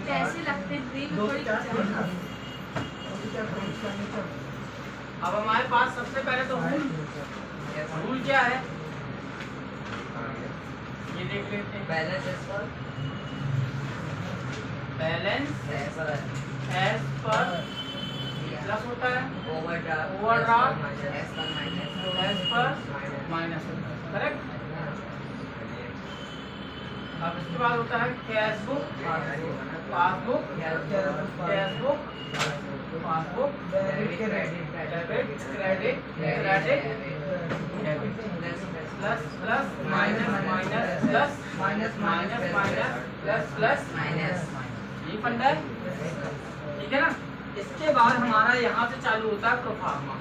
कैसे लगते अब हमारे पास सबसे पहले तो रूल क्या है ये देख लेते हैं। बैलेंस एज पर प्लस होता है, ओवरड्राफ्ट एज पर माइनस होता है, करेक्ट। अब इसके बाद होता है cash book, passbook, cashbook, passbook, debit, credit, debit, plus plus minus minus plus minus minus minus plus plus minus, ये फंडा है, ठीक है ना। इसके बाद हमारा यहाँ से चालू होता है प्रोफार्मा।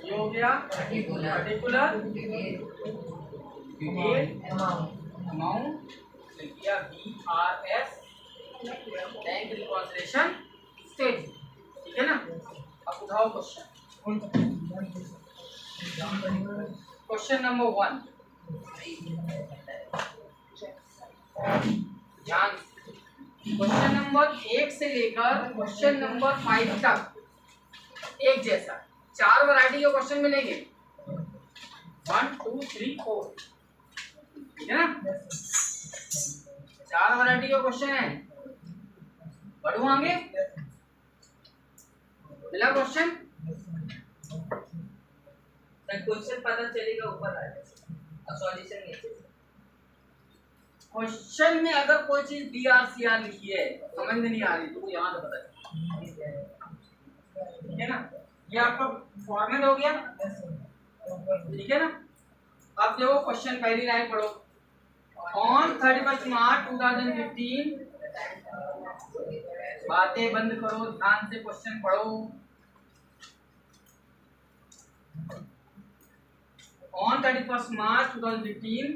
ये हो गया पर्टिकुलर अमाउंट, किया BRS बैंक रिकॉन्सिलिएशन स्टेज, ठीक है ना। अब उठाओ क्वेश्चन। क्वेश्चन नंबर 1, ध्यान। क्वेश्चन नंबर 1 से लेकर क्वेश्चन नंबर 5 तक एक जैसा 4 वैरायटी के क्वेश्चन मिलेंगे, 1 2 3 4, ठीक है ना। 4 वैरायटी के क्वेश्चन है, पढ़ो आगे। मिला क्वेश्चन? क्वेश्चन पता चलेगा ऊपर आ जाएगा, सॉल्यूशन नीचे। क्वेश्चन में अगर कोई चीज DRCR लिखी है समझ में नहीं आ रही तो वो यहाँ से पता चलेगा, ठीक है ना। ये आपका फॉर्मेट हो गया, ठीक है ना। अब देखो क्वेश्चन, पहली लाइन पढ़ो। ऑन 31 मार्च 2015, बातें बंद करो, ध्यान से क्वेश्चन पढ़ो। On 31 March 2015,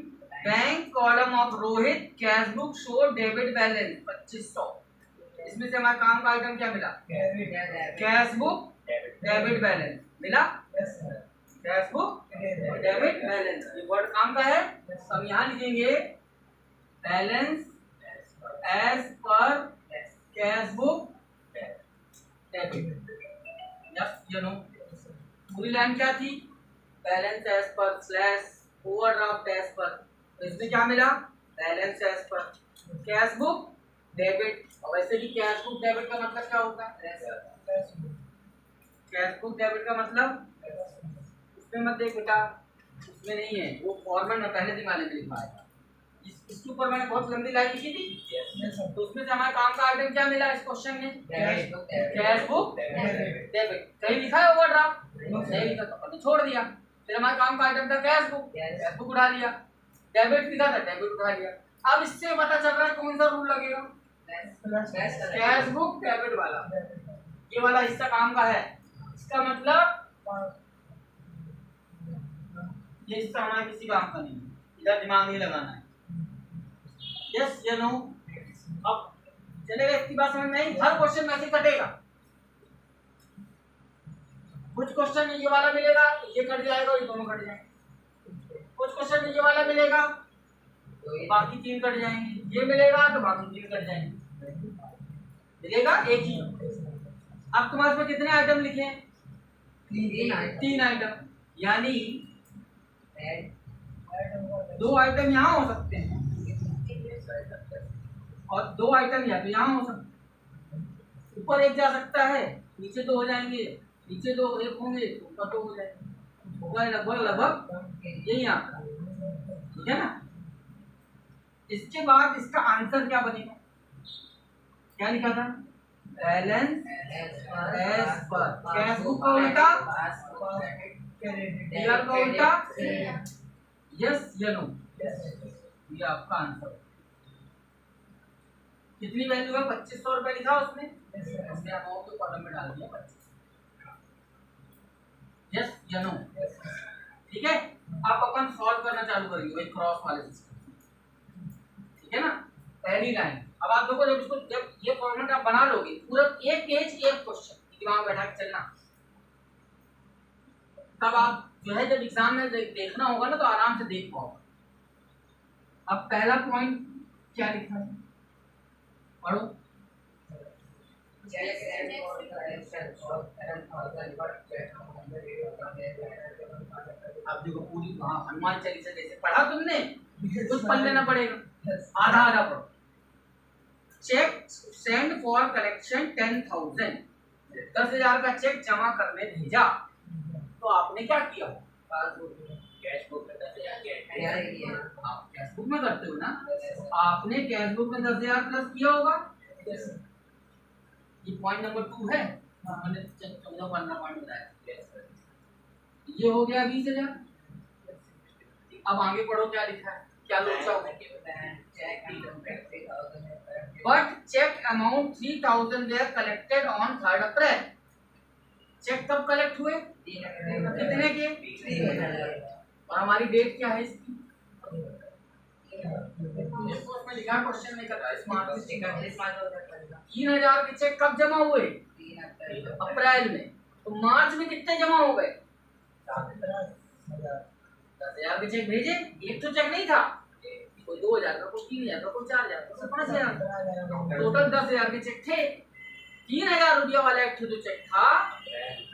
bank column of Rohit cash book show debit balance 2500। इसमें से हमारे काम का आइटम क्या मिला? कैश बुक डेबिट बैलेंस मिला, कैश बुक डेबिट बैलेंस, ये वर्ड काम का है। हम यहाँ लिखेंगे balance as per cash book debit, yes या नो। पूरी लाइन क्या थी? Balance as per slash overdraft as per, तो इसमें क्या मिला? Balance as per cash book debit. और वैसे भी कैश बुक डेबिट का मतलब क्या होता है? कैश बुक डेबिट का मतलब उसमें मत देख बेटा, उसमें नहीं है, वो फॉर्मेट में पहले दिमाग में लिखा है। इसके ऊपर मैंने बहुत लंबी लाइन लिखी थी, तो उसमें से हमारे काम का आइटम क्या मिला इस क्वेश्चन में? Cash book debit. कहीं लिखा है ओवरड्राफ्ट? नहीं लिखा, तो अपन ने छोड़ दिया। फिर हमारे काम का आइटम था कैश बुक, कैश बुक उठा लिया। डेबिट लिखा था, डेबिट उठा लिया। अब इससे पता चल रहा है कौन सा रूल लगेगा? कैश बुक डेबिट वाला, ये वाला हिस्सा काम का है। इसका मतलब ये हिस्सा हमारा किसी काम का नहीं है, इधर दिमाग नहीं लगाना है, यस या नो। अब चलेगा, इसकी बात समझ में आई? हर क्वेश्चन में ऐसे कटेगा, कुछ क्वेश्चन में ये वाला मिलेगा ये कट जाएगा, ये दोनों कट जाएंगे। कुछ क्वेश्चन में ये वाला मिलेगा बाकी 3 कट जाएंगे, ये मिलेगा तो बाकी 3 कट जाएंगे, मिलेगा एक ही। अब तुम्हारे पास कितने आइटम लिखे हैं? 3 आइटम, यानी 2 आइटम यहाँ हो सकते हैं और 2 आइटम या तो यहाँ हो सकते हैं। ऊपर एक जा सकता है, नीचे 2 हो जाएंगे, नीचे 2 एक होंगे, ऊपर 2 हो जाएंगे, होगा लगभग यही आंकड़ा, ठीक है ना। इसके बाद इसका आंसर क्या बनेगा? क्या लिखा था? Balance as per cash book का उल्टा, डीआर का उल्टा, यस या नो। ये आपका आंसर। कितनी वैल्यू है? 2500 रुपए लिखा उसमें, हमने अमाउंट को कॉलम में डाल दिया 25, यस या नो। ठीक है, अब अपन सॉल्व करना चालू करेंगे वही क्रॉस वाले सिस्टम, ठीक है ना। पहली लाइन। अब आप देखो जब ये फॉर्मेट आप बना लोगे पूरा एक पेज एक क्वेश्चन दिमाग बैठा के चलना, तब आप जो है जब एग्जाम में देखना होगा ना तो आराम से देख पाओगे। अब पहला पॉइंट क्या लिखा है, पढ़ो। अब देखो पूरी हनुमान चालीसा जैसे पढ़ा तुमने कुछ पढ़ लेना पड़ेगा, आधा आधा पढ़ो। चेक सेंड फॉर कलेक्शन 10,000, 10,000 का चेक जमा करने भेजा, तो आपने क्या किया? कैश बुक में 10,000 आप कैश बुक में करते हो ना, आपने कैश बुक में 10,000 प्लस किया होगा। ये पॉइंट नंबर 2 है, मैंने 14-15 पॉइंट बताया। ये हो गया 20,000। अब आगे पढ़ो क्या लिखा है, क्या लोचा होगा। But cheque amount 3,000 were collected on 3rd April. Cheque कब कलेक्ट हुए? कितने के? 3,000। और हमारी डेट क्या है इसकी? इसमें लिखा क्वेश्चन नहीं कर रहा, इस मार्च से 3,000 के चेक कब जमा हुए? 3 अप्रैल में। तो मार्च में कितने जमा हो गए? 10,000 के चेक भेजे। एक तो चेक नहीं था, कोई 2,000 का, कोई 3,000 का, कोई 4,000 का, कोई 5,000। टोटल 10,000 के चेक थे। 3,000 रुपया वाला एक जो चेक था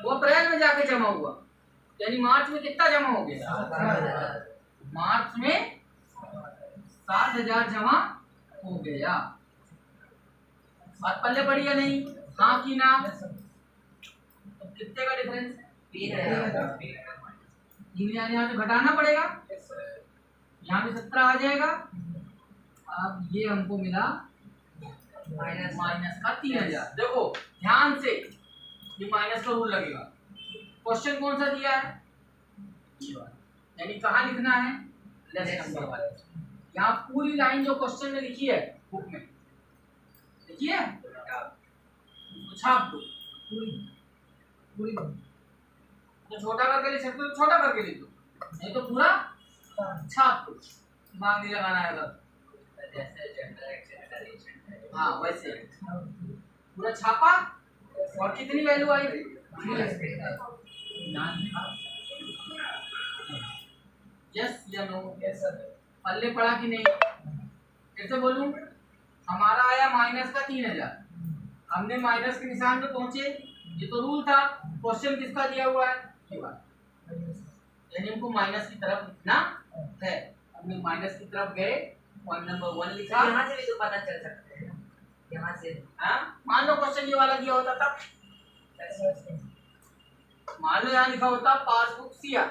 वो अप्रैल में जाके जमा हुआ, यानी मार्च में कितना जमा हो गया? मार्च में 7,000 जमा हो गया। बात पल्ले पड़ी या नहीं? हाँ कि ना? तो कितने का डिफरेंस? 3,000। यहाँ से घटाना पड़ेगा, यहाँ पे 17 आ जाएगा। अब ये हमको मिला माइनस का 3,000। देखो ध्यान से, ये माइनस का रूल लगेगा। क्वेश्चन कौन सा दिया है? यानी कहाँ लिखना है? लेस नंबर वाले। यहाँ पूरी लाइन जो क्वेश्चन में लिखी है बुक में लिखी है, तो छाप दो पूरी। तो छोटा करके लिख सकते हो, छोटा करके लिख दो, नहीं तो पूरा छाप दो। दिमाग नहीं लगाना है अगर, हाँ वैसे पूरा छापा। और कितनी वैल्यू आई? यस या नो? पल्ले पड़ा कि नहीं? कैसे बोलूं? हमारा आया माइनस का 3,000, हमने माइनस के निशान पे पहुंचे। ये तो रूल था। क्वेश्चन किसका दिया हुआ है? ये वाला, यानी हमको माइनस की तरफ लिखना है। हमने माइनस की तरफ गए, पॉइंट नंबर 1 लिखा। यहाँ से भी तो पता चल सकता है, यहाँ से। हाँ, मान लो क्वेश्चन ये वाला दिया होता तब, मान लो यहाँ लिखा होता पासबुक सिया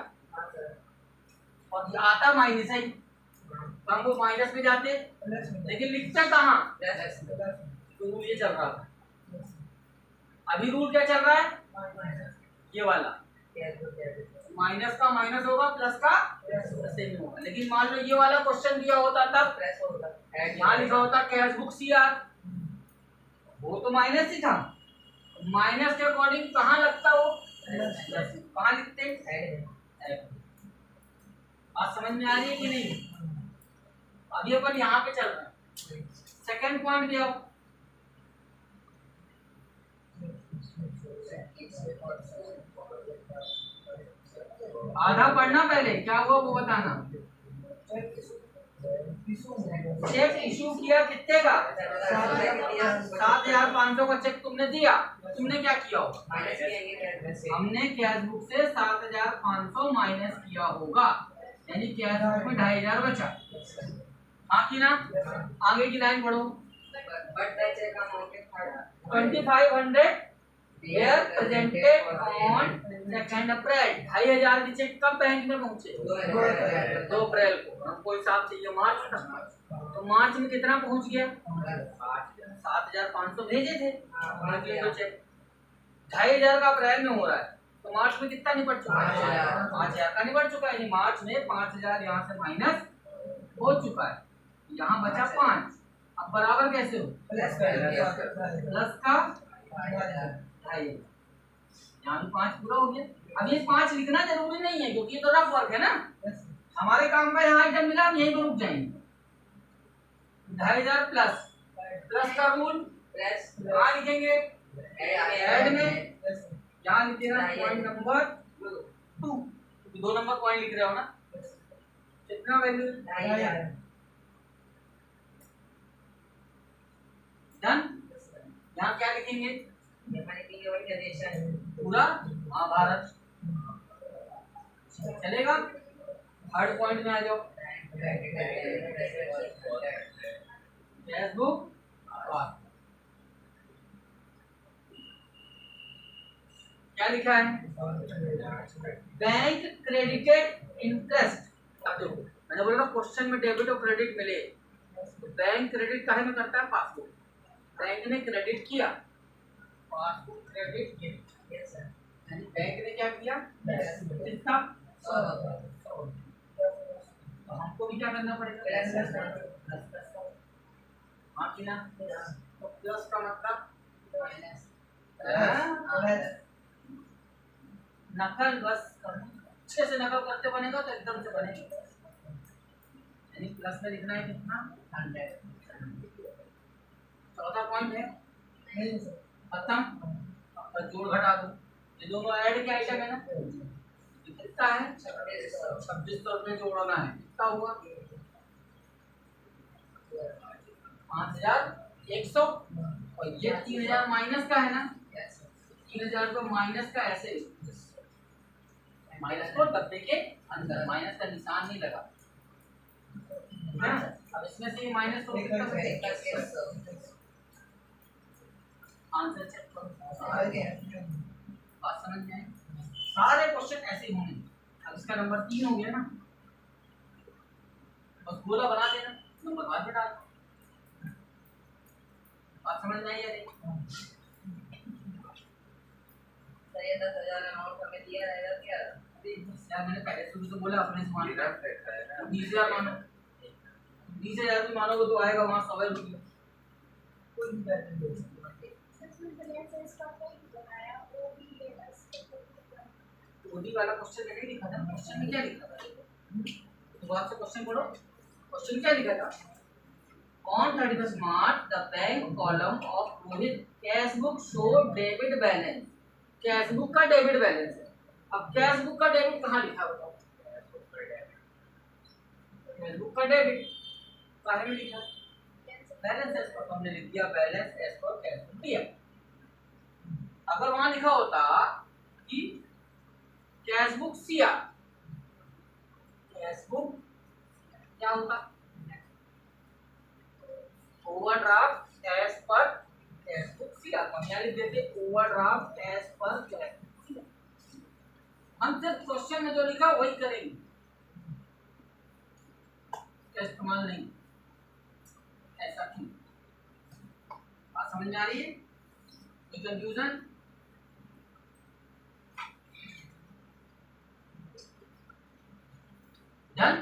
और आता माइनस है, तो हम वो माइनस में जाते, लेकिन लिखते कहाँ? तो रूल ये चल रहा था। अभी रूल क्या चल रहा है? ये वाला माइनस का माइनस होगा, प्लस का प्लस नहीं होगा। लेकिन मान लो ये वाला क्वेश्चन दिया होता तब प्लस होता, यहाँ लिखा होता कैश बुक सीआर, वो तो माइनस ही था। माइनस के अकॉर्डिंग कहाँ लगता वो? कहाँ लिखते? आज समझ में आ रही है कि नहीं? अभी अपन यहाँ पे चल रहे हैं। सेकंड पॉइंट भी अब आधा पढ़ना, पहले क्या हुआ वो बताना। चेक इशू किया कितने का? 7,500 का चेक तुमने दिया, तुमने क्या किया होगा? हमने कैश बुक से 7,500 माइनस किया होगा, यानी कैश बुक में 2,500 बचा। हाँ कि ना? आगे की लाइन पढ़ो। 2,500 Here presented on 2nd अप्रैल। 2,500 के चेक कब बैंक में पहुंचे? 2 अप्रैल को। हमको हिसाब चाहिए मार्च का, तो मार्च में कितना पहुंच गया? 7,500 भेजे थे तो चेक। 2,500 का अप्रैल में हो रहा है, तो मार्च में कितना निपट चुका है? 5,000 का निपट चुका है। मार्च में 5,000 यहाँ से माइनस हो चुका है, यहाँ बचा 5। अब बराबर कैसे हो? प्लस का 2,500, यहाँ भी 5 पूरा हो गया। अब ये 5 लिखना जरूरी नहीं है, क्योंकि ये तो रफ वर्क है ना। हमारे काम का यहाँ आइटम मिला, हम यहीं पर रुक जाएंगे। 2,500 प्लस प्लस का रूल प्लस कहाँ लिखेंगे? ऐड में यहाँ लिख देना नहीं, पॉइंट नंबर 2, 2 नंबर पॉइंट लिख रहे हो ना, कितना वैल्यू डन। यहाँ क्या लिखेंगे? पूरा महाभारत चलेगा। थर्ड पॉइंट में आ जाओ, फेसबुक क्या लिखा है? Bank credited interest. अब देखो मैंने बोला क्वेश्चन में डेबिट और क्रेडिट मिले, तो बैंक क्रेडिट काहे में करता है? पासबुक। बैंक ने क्रेडिट किया, पासबुक क्रेडिट किया, यानी बैंक ने क्या किया? कितना? तो हमको भी क्या करना पड़ेगा? हाँ कि ना? तो प्लस का मतलब नकल बस अच्छे से नकल करते बनेगा तो एकदम से बनेगा। यानी प्लस में लिखना है कितना? 100। चौथा पॉइंट है खत्म। अब जोड़ घटा दो, ये दोनों ऐड के आइटम है ना, कितना है? 2600 रुपये जोड़ना है। कितना हुआ? 5100। और ये 3000 माइनस का है ना, 3000 को माइनस का ऐसे माइनस को डब्बे के अंदर, माइनस का निशान नहीं लगा। अब इसमें से माइनस को आंसर चेक करो। बात समझ में आई? सारे क्वेश्चन ऐसे ही होंगे। अब इसका नंबर 3 हो गया ना, बस गोला बना देना, नंबर बाद में डाल। बात समझ में आई या नहीं? सर ये 10,000 अमाउंट हमें दिया रहेगा क्या? यार मैंने पहले शुरू से बोला अपने समान 20,000 मानो, 20,000 भी मानोगे तो आएगा वहाँ सवाल रुपये। ओडी वाला क्वेश्चन मैंने लिखा था, क्वेश्चन में क्या लिखा था? तो आपसे क्वेश्चन पढ़ो, क्वेश्चन क्या लिखा था? On 31st March, the bank column of Rohit cash book show debit balance। Cash book का डेबिट बैलेंस है। अब कैश बुक का डेबिट कहाँ लिखा बताओ? कैश बुक का डेबिट कहाँ में लिखा? बैलेंस एज पर, हमने लिख दिया balance as per cash book दिया। अगर वहां लिखा होता कि कैश बुक सिया, कैश बुक क्या होता? Overdraft as per cash book सिया। हम यहाँ लिख देते overdraft as per cash book सिया। हम सिर्फ क्वेश्चन में जो लिखा वही करेंगे, इस्तेमाल नहीं। ऐसा क्यों? बात समझ में आ रही है? कोई कंफ्यूजन? डन?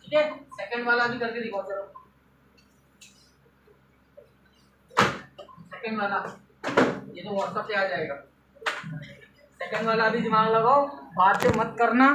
ठीक है, सेकंड वाला भी करके दिखाओ। चलो सेकंड वाला, ये तो व्हाट्सएप पे आ जाएगा। सेकंड वाला भी दिमाग लगाओ, बातें मत करना।